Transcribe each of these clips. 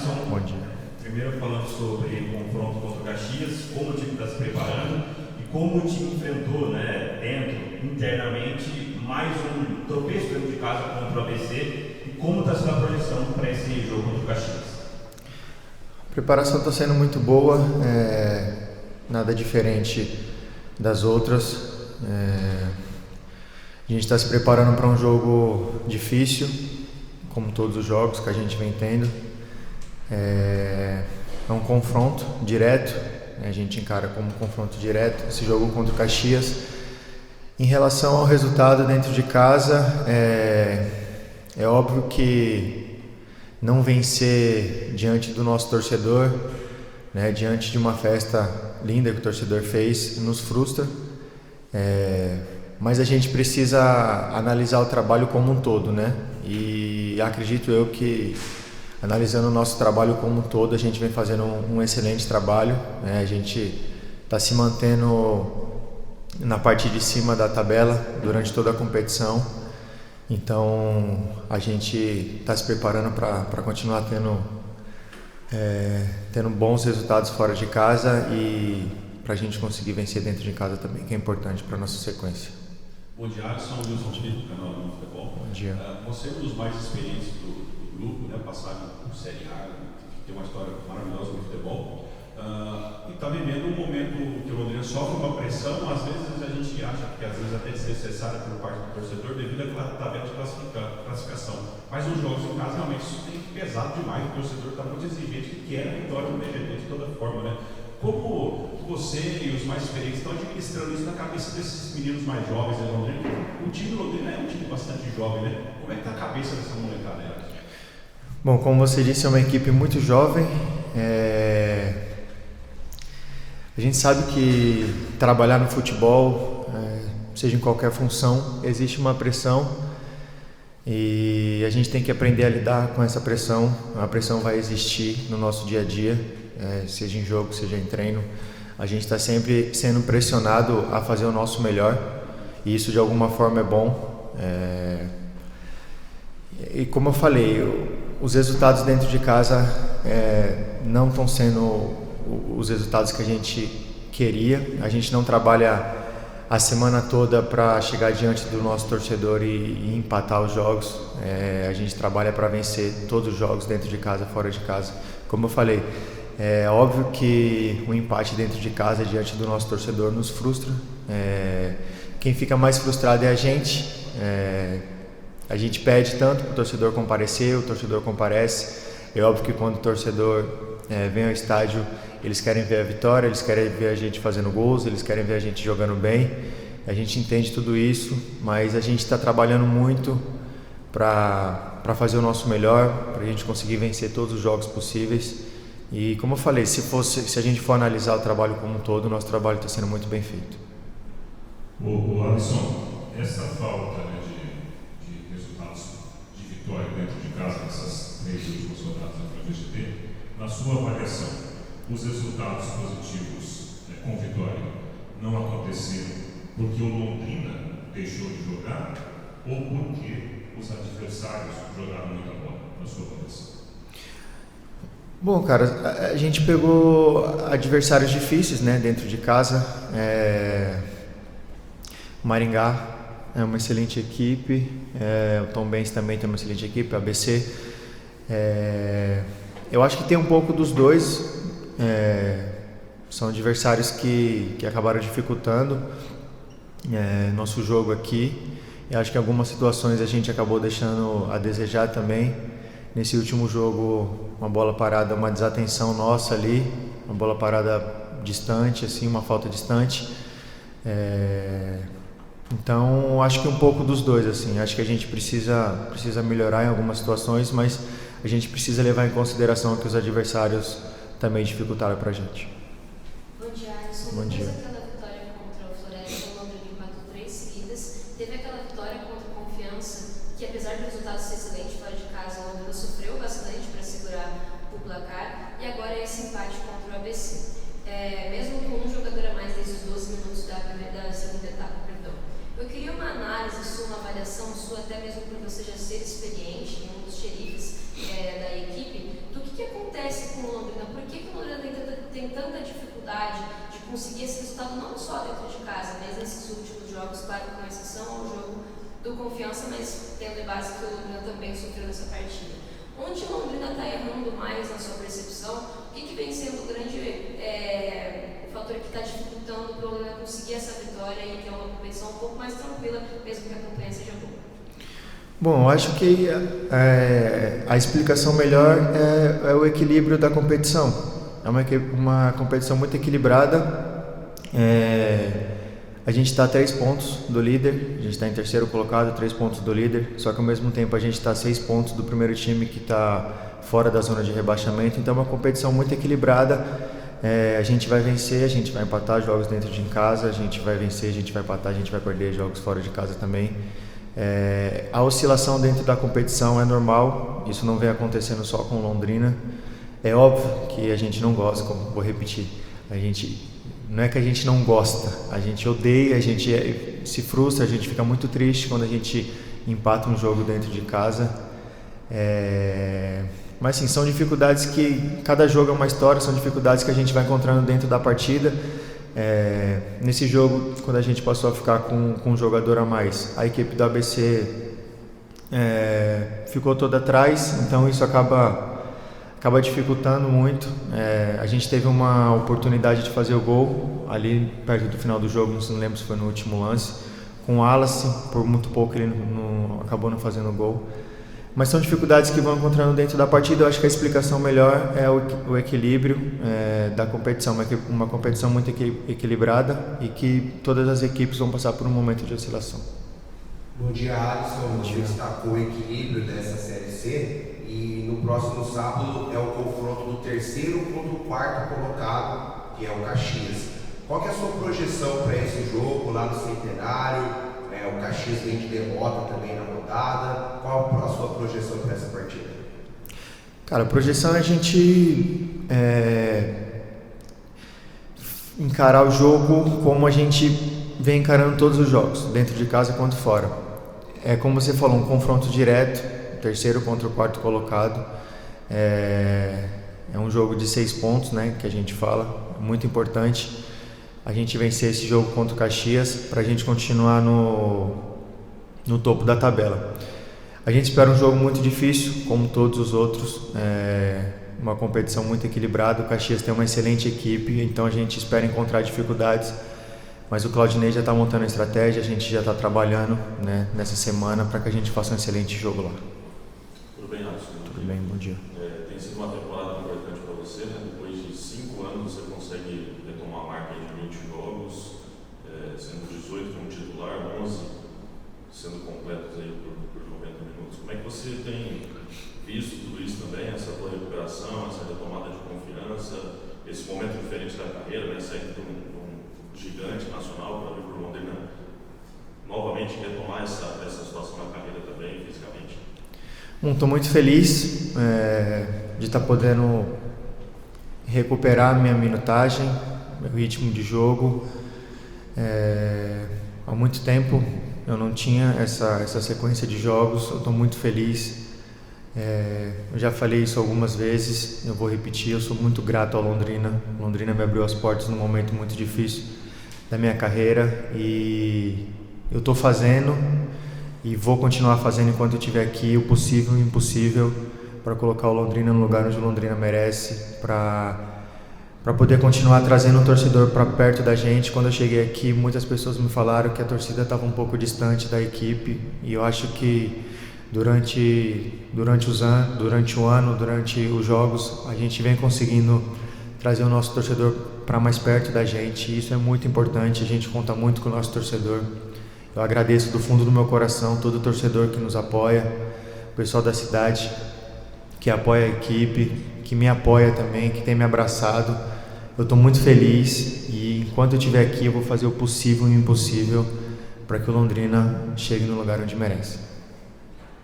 Alisson. Bom dia. Primeiro falando sobre o confronto contra o Caxias, como o time está se preparando e como o time enfrentou, né, dentro, internamente, mais um tropeço dentro de casa contra o ABC e como está sendo a projeção para esse jogo contra o Caxias. A preparação está sendo muito boa, nada diferente das outras. A gente está se preparando para um jogo difícil, como todos os jogos que a gente vem tendo. É um confronto direto, a gente encara como um confronto direto esse jogo contra o Caxias. Em relação ao resultado dentro de casa, é óbvio que não vencer diante do nosso torcedor, né, diante de uma festa linda que o torcedor fez, nos frustra, mas a gente precisa analisar o trabalho como um todo, né? E acredito eu que, analisando o nosso trabalho como um todo, a gente vem fazendo um excelente trabalho, né? A gente está se mantendo na parte de cima da tabela durante toda a competição, então a gente está se preparando para continuar tendo bons resultados fora de casa e para a gente conseguir vencer dentro de casa também, que é importante para a nossa sequência. Bom dia, Alisson, Wilson Filho, do canal do Futebol. Bom dia. Você é um dos mais experientes do grupo, né? Passagem por Série A, tem uma história maravilhosa no futebol. E está vivendo um momento que o Londrina sofre uma pressão, às vezes a gente acha que às vezes até desnecessária por parte do torcedor devido àquela tabela de classificação. Mas nos jogos em casa realmente isso tem pesado demais, o torcedor está muito exigente e quer a vitória no BGT de toda forma, né? Como você e os mais experientes estão administrando isso na cabeça desses meninos mais jovens de Londrina? O time do Londrina é um time bastante jovem, né? Como é que está a cabeça dessa molecada, né? Bom, como você disse, é uma equipe muito jovem. A gente sabe que trabalhar no futebol, seja em qualquer função, existe uma pressão e a gente tem que aprender a lidar com essa pressão. A pressão vai existir no nosso dia a dia, seja em jogo, seja em treino. A gente está sempre sendo pressionado a fazer o nosso melhor e isso de alguma forma é bom. E como eu falei, os resultados dentro de casa não estão sendo os resultados que a gente queria. A gente não trabalha a semana toda para chegar diante do nosso torcedor e empatar os jogos. A gente trabalha para vencer todos os jogos dentro de casa, fora de casa. Como eu falei, é óbvio que o empate dentro de casa diante do nosso torcedor nos frustra. Quem fica mais frustrado é a gente. A gente pede tanto para o torcedor comparecer, o torcedor comparece. É óbvio que quando o torcedor vem ao estádio, eles querem ver a vitória, eles querem ver a gente fazendo gols, eles querem ver a gente jogando bem. A gente entende tudo isso, mas a gente está trabalhando muito para fazer o nosso melhor, para a gente conseguir vencer todos os jogos possíveis. E como eu falei, se a gente for analisar o trabalho como um todo, o nosso trabalho está sendo muito bem feito. O Alisson, essa falta, né, de resultados de vitória dentro de casa nessas 3 últimas rodadas da VGT, na sua avaliação, os resultados positivos com vitória não aconteceram porque o Londrina deixou de jogar ou porque os adversários jogaram muita bola, na sua avaliação? Bom, cara, a gente pegou adversários difíceis, né, dentro de casa. Maringá é uma excelente equipe, o Tombense também tem uma excelente equipe, a ABC. Eu acho que tem um pouco dos dois, são adversários que acabaram dificultando nosso jogo aqui. Eu acho que em algumas situações a gente acabou deixando a desejar também. Nesse último jogo, uma bola parada, uma desatenção nossa ali, uma bola parada distante, assim, uma falta distante. Então, acho que um pouco dos dois, assim. Acho que a gente precisa melhorar em algumas situações, mas a gente precisa levar em consideração que os adversários também dificultaram pra gente. Bom dia, Alisson. Bom dia. Depois daquela vitória contra o Floresta, o Londrina empatou 3 seguidas. Teve aquela vitória contra a Confiança, que apesar do resultado ser excelente fora de casa, o Londrina sofreu bastante para segurar o placar. E agora é esse empate contra o ABC. Mesmo com um jogador a mais desde os 12 minutos da segunda etapa, eu queria uma análise sua, uma avaliação sua, até mesmo por você já ser experiente, um dos xerifes da equipe, do que acontece tendo em base que o Londrina também sofreu nessa partida. Onde o Londrina está errando mais na sua percepção? O que vem sendo o grande fator que está dificultando para o Londrina conseguir essa vitória e ter uma competição um pouco mais tranquila, mesmo que a campanha seja boa? Bom, eu acho que a explicação melhor é o equilíbrio da competição. É uma competição muito equilibrada. A gente está a 3 pontos do líder, a gente está em terceiro colocado, 3 pontos do líder, só que ao mesmo tempo a gente está a 6 pontos do primeiro time que está fora da zona de rebaixamento, então é uma competição muito equilibrada. A gente vai vencer, a gente vai empatar jogos dentro de casa, a gente vai vencer, a gente vai empatar, a gente vai perder jogos fora de casa também. A oscilação dentro da competição é normal, isso não vem acontecendo só com Londrina. É óbvio que a gente não gosta, como vou repetir, não é que a gente não gosta, a gente odeia, a gente se frustra, a gente fica muito triste quando a gente empata um jogo dentro de casa. Mas sim, são dificuldades que cada jogo é uma história, são dificuldades que a gente vai encontrando dentro da partida. Nesse jogo, quando a gente passou a ficar com um jogador a mais, a equipe do ABC ficou toda atrás, então isso acaba dificultando muito. A gente teve uma oportunidade de fazer o gol ali perto do final do jogo, não lembro se foi no último lance, com o Wallace, por muito pouco ele acabou não fazendo o gol. Mas são dificuldades que vão encontrando dentro da partida. Eu acho que a explicação melhor é o equilíbrio da competição, uma competição muito equilibrada e que todas as equipes vão passar por um momento de oscilação. Bom dia, Alisson. Você destacou o equilíbrio dessa Série C e no próximo sábado é o confronto do terceiro contra o quarto colocado, que é o Caxias. Qual que é a sua projeção para esse jogo lá no Centenário? O Caxias vem de derrota também na rodada. Qual a sua projeção para essa partida? Cara, a projeção é a gente encarar o jogo como a gente vem encarando todos os jogos, dentro de casa quanto fora. É como você falou, um confronto direto, terceiro contra o quarto colocado. É um jogo de 6 pontos, né, que a gente fala, muito importante a gente vencer esse jogo contra o Caxias para a gente continuar no topo da tabela. A gente espera um jogo muito difícil, como todos os outros, uma competição muito equilibrada. O Caxias tem uma excelente equipe, então a gente espera encontrar dificuldades, mas o Claudinei já está montando a estratégia, a gente já está trabalhando, né, nessa semana para que a gente faça um excelente jogo lá. Tudo bem, Alisson? Tudo bem, bom dia. Tem sido uma temporada importante para você, né? Depois de 5 anos você consegue retomar a marca de 20 jogos, sendo 18 como titular, 11 sendo completos aí por 90 minutos. Como é que você tem visto tudo isso também, essa tua recuperação, essa retomada de confiança, esse momento diferente da carreira, né? Sair de um gigante nacional para vir para o Londrina novamente retomar essa situação na carreira também, fisicamente? Bom, estou muito feliz de estar podendo recuperar minha minutagem, meu ritmo de jogo. Há muito tempo eu não tinha essa sequência de jogos, eu estou muito feliz. Eu já falei isso algumas vezes, eu vou repetir, eu sou muito grato ao Londrina. Londrina me abriu as portas num momento muito difícil da minha carreira e eu estou fazendo e vou continuar fazendo enquanto eu estiver aqui o possível e o impossível para colocar o Londrina no lugar onde o Londrina merece, para poder continuar trazendo o torcedor para perto da gente. Quando eu cheguei aqui, muitas pessoas me falaram que a torcida estava um pouco distante da equipe e eu acho que durante o ano, durante os jogos, a gente vem conseguindo trazer o nosso torcedor para mais perto da gente e isso é muito importante, a gente conta muito com o nosso torcedor. Eu agradeço do fundo do meu coração todo o torcedor que nos apoia, o pessoal da cidade que apoia a equipe, que me apoia também, que tem me abraçado. Eu estou muito feliz e enquanto eu estiver aqui eu vou fazer o possível e o impossível para que o Londrina chegue no lugar onde merece.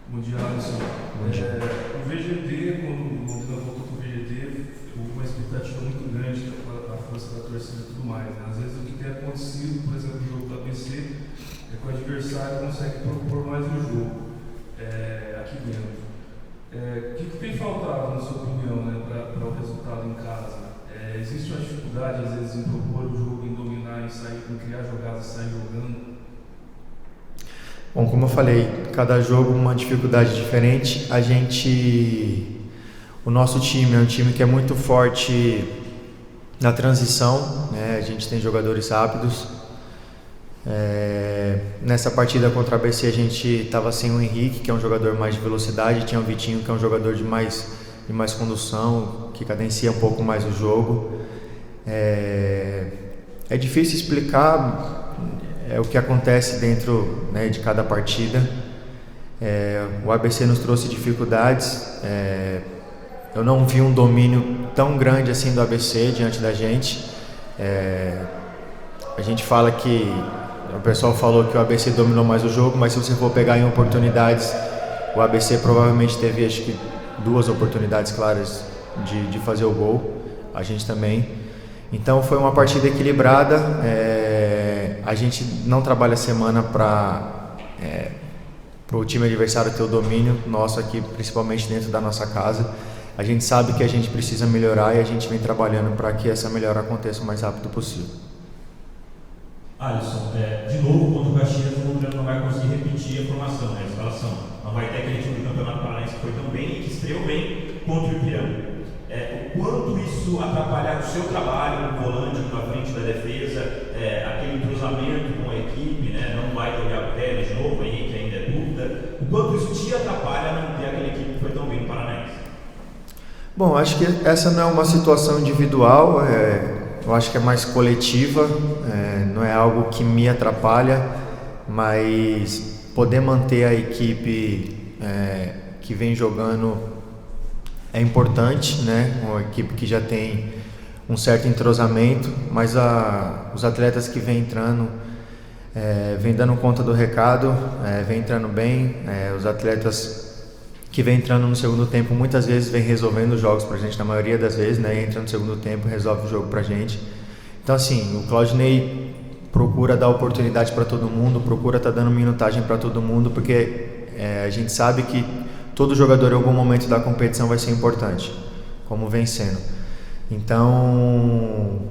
Bom dia, Alisson. Bom dia. O VGD, quando o Londrina voltou para o VGD, houve uma expectativa muito grande da força da torcida e tudo mais. Né? Às vezes o que tem acontecido, por exemplo, no jogo do ABC, é que o adversário consegue propor mais um jogo aqui dentro. O que tem faltado, na sua opinião, né, para o resultado em casa? Existe uma dificuldade, às vezes, em propor o jogo, em dominar, em criar jogadas e sair jogando? Bom, como eu falei, cada jogo uma dificuldade diferente. O nosso time é um time que é muito forte na transição, né? A gente tem jogadores rápidos. Nessa partida contra a ABC a gente estava sem o Henrique, que é um jogador mais de velocidade, tinha o Vitinho, que é um jogador de mais condução, que cadencia um pouco mais o jogo. É difícil explicar o que acontece dentro, né, de cada partida. O ABC nos trouxe dificuldades. Eu não vi um domínio tão grande assim do ABC diante da gente. A gente fala que o pessoal falou que o ABC dominou mais o jogo, mas se você for pegar em oportunidades, o ABC provavelmente teve, acho que, 2 oportunidades claras de fazer o gol. A gente também. Então foi uma partida equilibrada. A gente não trabalha a semana para o time adversário ter o domínio nosso aqui, principalmente dentro da nossa casa. A gente sabe que a gente precisa melhorar e a gente vem trabalhando para que essa melhora aconteça o mais rápido possível. Alisson, de novo contra o Caxias, o Londrina não vai conseguir repetir a formação, a escalação. Não vai ter aquele time do Campeonato Paranaense que foi tão bem e que estreou bem contra o Ipiranga. O quanto isso atrapalhar o seu trabalho no volante, na frente da defesa, aquele entrosamento com a equipe, né? Não vai ter o Iago Teles de novo, o Henrique ainda é dúvida. O quanto isso te atrapalha não ter aquela equipe que foi tão bem no Paranaense? Bom, acho que essa não é uma situação individual, eu acho que é mais coletiva, não é algo que me atrapalha, mas poder manter a equipe que vem jogando é importante, né? Uma equipe que já tem um certo entrosamento, mas os atletas que vêm entrando, vêm dando conta do recado, vêm entrando bem, os atletas que vem entrando no segundo tempo muitas vezes vem resolvendo os jogos pra gente, na maioria das vezes, né? Entra no segundo tempo e resolve o jogo pra gente. Então assim, o Claudinei procura dar oportunidade para todo mundo, procura estar dando minutagem para todo mundo, porque a gente sabe que todo jogador em algum momento da competição vai ser importante, como vem sendo. Então,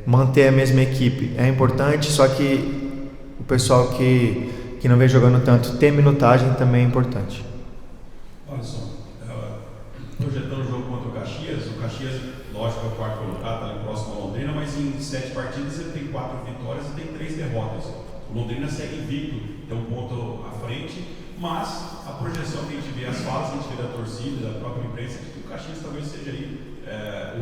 manter a mesma equipe é importante, só que o pessoal que não vem jogando tanto, ter minutagem também é importante. Olha só, projetando o jogo contra o Caxias, lógico, é o quarto colocado, está ali próximo ao Londrina, mas em 7 partidas ele tem 4 vitórias e tem 3 derrotas. O Londrina segue invicto, tem um ponto à frente, mas a projeção que a gente vê, as falas que a gente vê da torcida, da própria imprensa, é que o Caxias talvez seja aí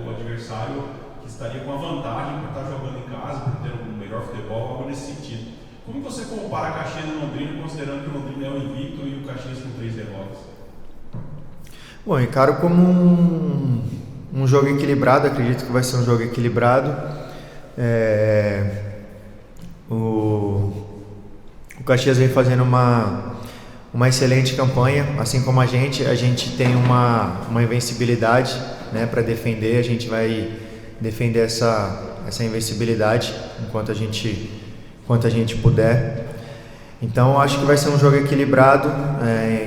o adversário que estaria com a vantagem por estar jogando em casa, por ter um melhor futebol, algo nesse sentido. Como você compara Caxias e Londrina, considerando que o Londrina é o invicto e o Caxias com 3 derrotas? Bom, encaro como um jogo equilibrado, acredito que vai ser um jogo equilibrado. O Caxias vem fazendo uma excelente campanha, assim como a gente tem uma invencibilidade, né, para defender. A gente vai defender essa invencibilidade enquanto a gente puder. Então acho que vai ser um jogo equilibrado.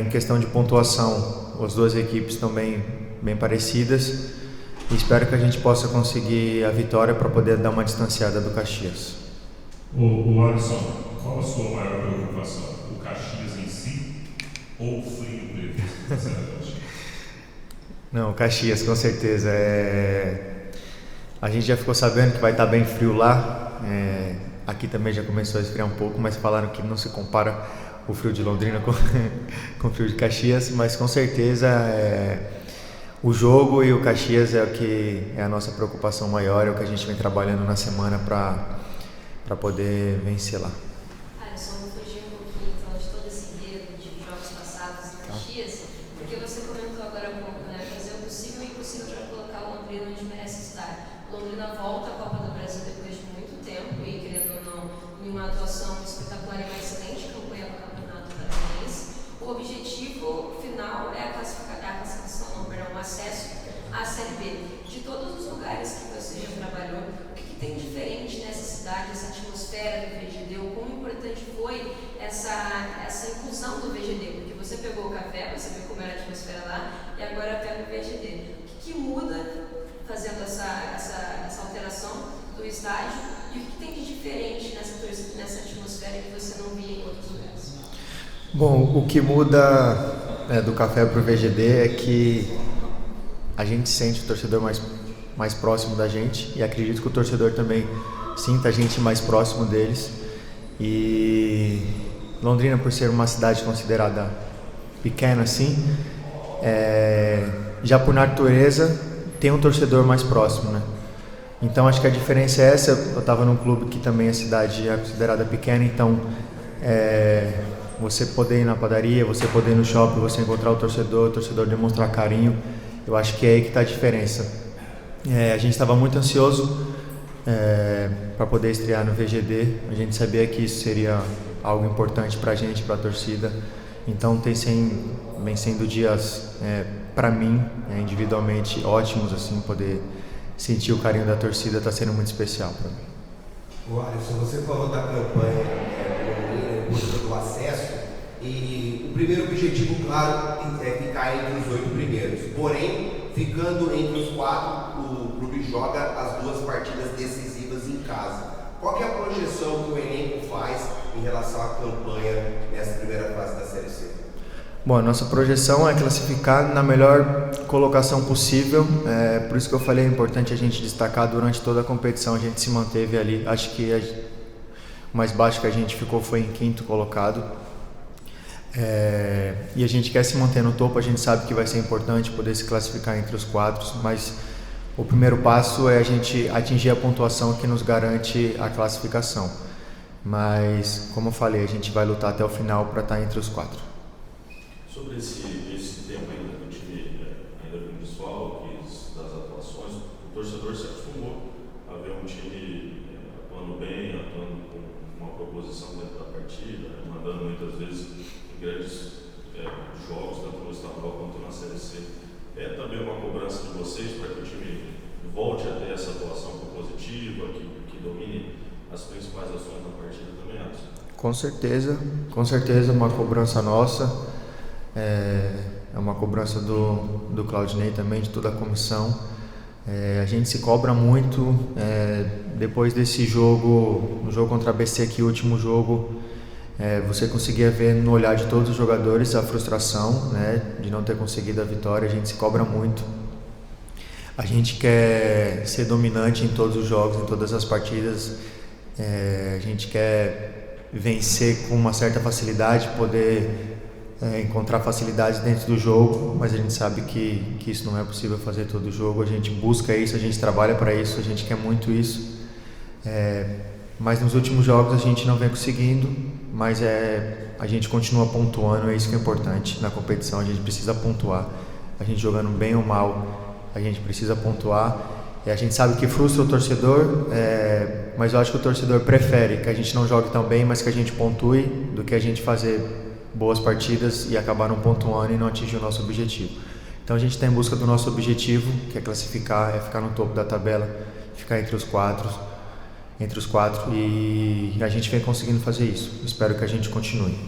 Em questão de pontuação, as duas equipes estão bem parecidas, e espero que a gente possa conseguir a vitória para poder dar uma distanciada do Caxias. O Alisson, qual a sua maior preocupação? O Caxias em si ou o frio previsto? Não, Caxias, com certeza. A gente já ficou sabendo que vai estar bem frio lá. Aqui também já começou a esfriar um pouco, mas falaram que não se compara o frio de Londrina com o frio de Caxias. Mas com certeza o jogo e o Caxias é o que é a nossa preocupação maior, é o que a gente vem trabalhando na semana para poder vencer lá. Alisson, vou fugir um pouquinho então de todo esse enredo de jogos passados em Caxias, porque você comentou agora há pouco, né? Fazer o possível e impossível para colocar o Londrina onde merece estar. O Londrina volta à Copa do Brasil depois de muito tempo e, querendo ou não, em uma atuação espetacular e uma excelente campanha no Campeonato Paranaense. O objetivo final é o acesso à Série B. De todos os lugares que você já trabalhou, o que tem diferente nessa cidade, essa atmosfera do VGD, o quão importante foi essa inclusão do VGD? Porque você pegou o café, você viu como era a atmosfera lá, e agora pega o VGD. O que muda fazendo essa alteração do estádio E o que tem de diferente nessa atmosfera que você não via em outros lugares? Bom, o que muda do café para o VGD é que a gente sente o torcedor mais próximo da gente, e acredito que o torcedor também sinta a gente mais próximo deles. E Londrina, por ser uma cidade considerada pequena assim, já por natureza tem um torcedor mais próximo, né? Então acho que a diferença é essa. Eu estava num clube que também a cidade é considerada pequena, então você poder ir na padaria, você poder ir no shopping, você encontrar o torcedor demonstrar carinho, eu acho que é aí que está a diferença. A gente estava muito ansioso para poder estrear no VGD. A gente sabia que isso seria algo importante para a gente, para a torcida. Então vem sendo dias, para mim, individualmente ótimos, assim, poder sentir o carinho da torcida está sendo muito especial para mim. O Alisson, você falou da campanha em busca do acesso, e o primeiro objetivo, claro, é ficar entre os 8 primeiros. Porém, ficando entre os 4, o clube joga as 2 partidas decisivas em casa. Qual que é a projeção que o elenco faz em relação à campanha nessa primeira fase da Série C? Bom, a nossa projeção é classificar na melhor colocação possível. Por isso que eu falei, é importante a gente destacar durante toda a competição. A gente se manteve ali, acho que o mais baixo que a gente ficou foi em 5º colocado. E a gente quer se manter no topo. A gente sabe que vai ser importante poder se classificar entre os 4, mas o primeiro passo é a gente atingir a pontuação que nos garante a classificação. Mas, como eu falei, a gente vai lutar até o final para estar entre os 4. Sobre esse tempo ainda do time, ainda com desfalques, das atuações, o torcedor se acostumou a ver um time atuando bem, atuando com uma proposição dentro da partida, mandando muitas vezes em grandes jogos, tanto no estadual quanto na Série C. É também uma cobrança de vocês para que o time volte a ter essa atuação propositiva, que domine as principais ações da partida também, Alisson? Com certeza, uma cobrança nossa. É uma cobrança do Claudinei também, de toda a comissão. A gente se cobra muito. Depois desse jogo, no jogo contra a ABC, que o último jogo, você conseguia ver no olhar de todos os jogadores a frustração, né, de não ter conseguido a vitória. A gente se cobra muito. A gente quer ser dominante em todos os jogos, em todas as partidas. A gente quer vencer com uma certa facilidade, poder encontrar facilidade dentro do jogo, mas a gente sabe que isso não é possível fazer todo o jogo. A gente busca isso, a gente trabalha para isso, a gente quer muito isso, mas nos últimos jogos a gente não vem conseguindo, mas a gente continua pontuando. É isso que é importante na competição. A gente precisa pontuar, a gente jogando bem ou mal, a gente precisa pontuar. A gente sabe que frustra o torcedor, mas eu acho que o torcedor prefere que a gente não jogue tão bem, mas que a gente pontue, do que a gente fazer boas partidas e acabar não pontuando e não atingir o nosso objetivo. Então a gente está em busca do nosso objetivo, que é classificar, é ficar no topo da tabela, ficar entre os 4, e a gente vem conseguindo fazer isso. Espero que a gente continue.